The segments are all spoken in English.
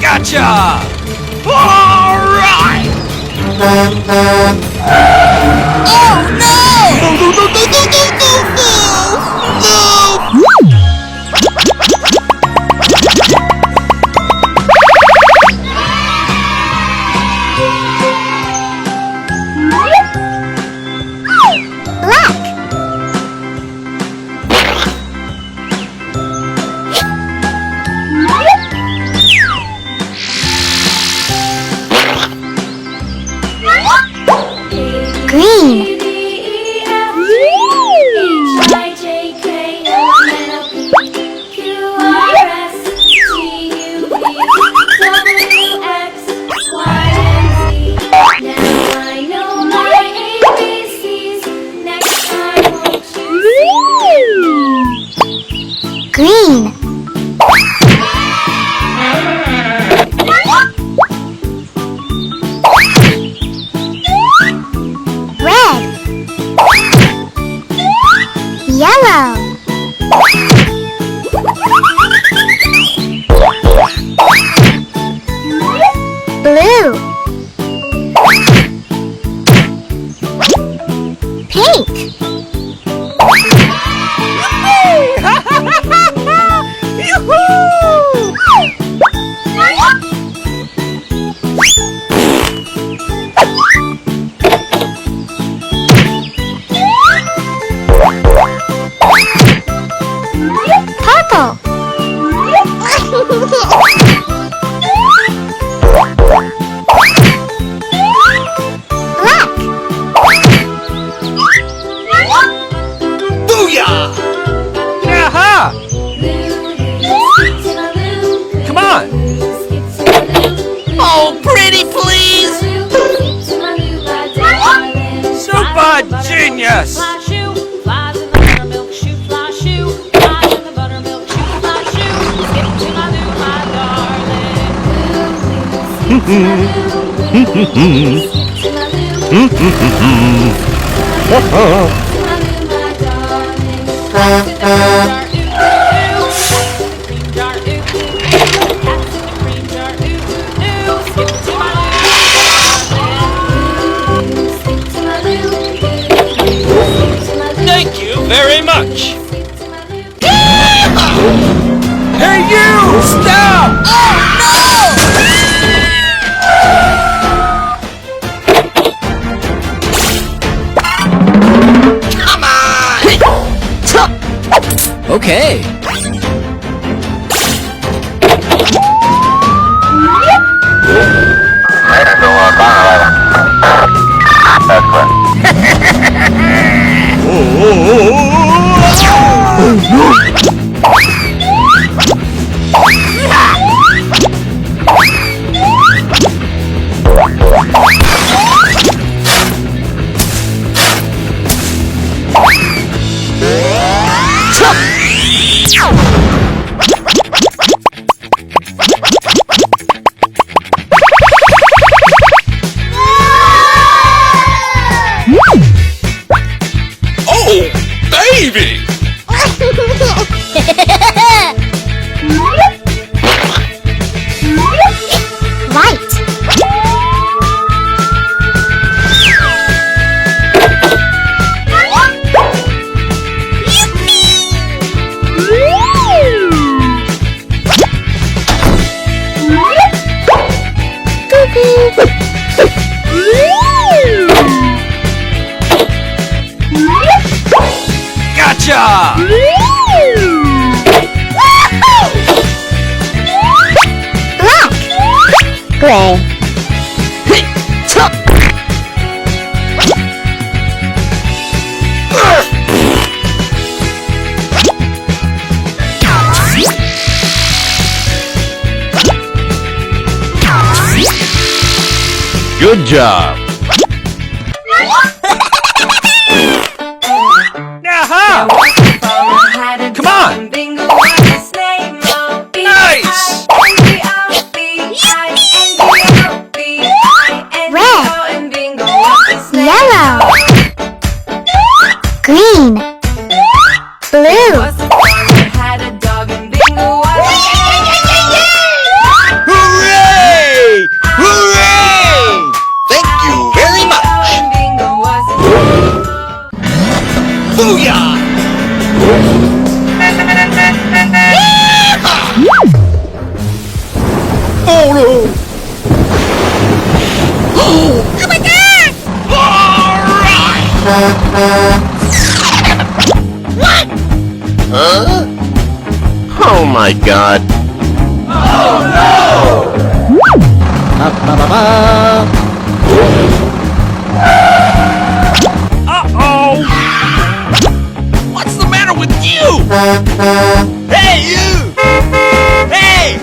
Gotcha! All right! Oh no! Green. Green. Red. Yellow. Blue. Pink. Purple. Black. Booyah! Aha! Come on! Oh, pretty please! Super genius! Thank you very much! Hey you! Stop! Come on! Okay. Oh, baby! White. Gotcha! Black. Gray. Good job! Aha! Come on! Blue. Was a farm that had a dog and Bingo was Hooray! Hooray! Thank you very much. and Bingo was Booyah! Oh no! Oh my god! Oh my god. Uh-oh! What's the matter with you? Hey, you! Hey!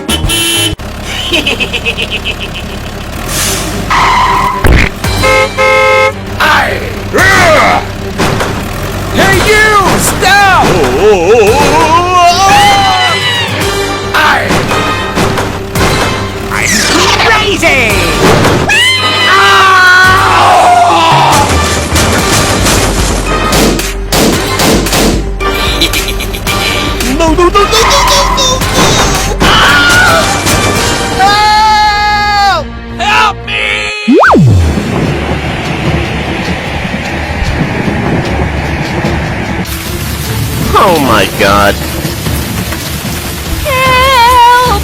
Hey, you! Stop! I'm crazy! No, no, no, no, no, no, no! Help me! Oh my god. Help!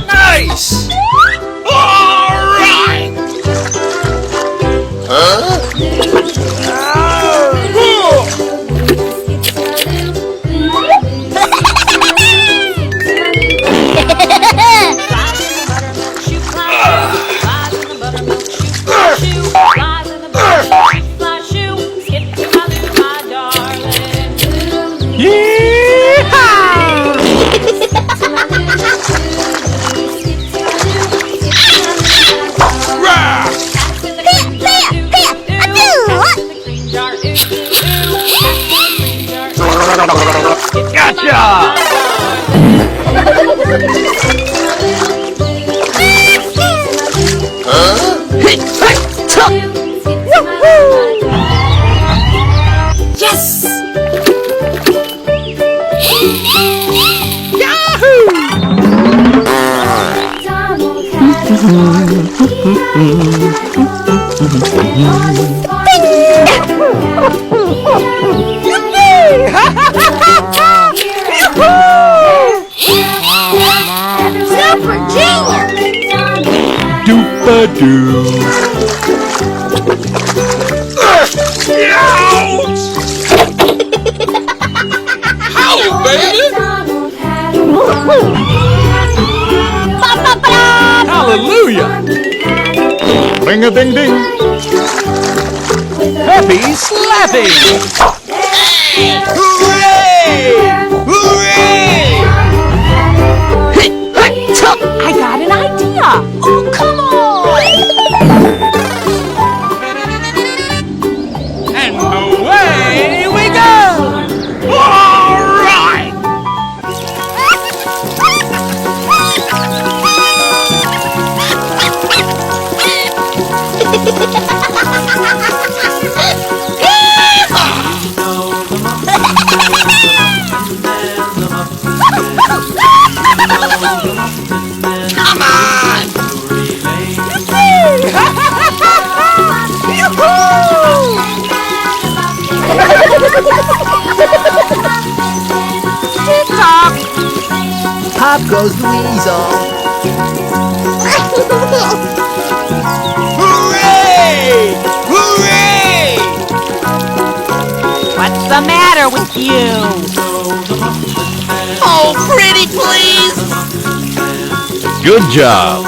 Nice! Alright! Gotcha! Yes! Super genius! Doopa-doo. Ouch! Howdy, baby! Hallelujah! Ring-a-ding-ding! Happy slapping! Hooray! Hooray! I got an idea! Oh, come on! And away we go! All right! Come on! Pop goes the weasel. Hooray! Hooray! What's the matter with you? Oh, pretty please! Good job.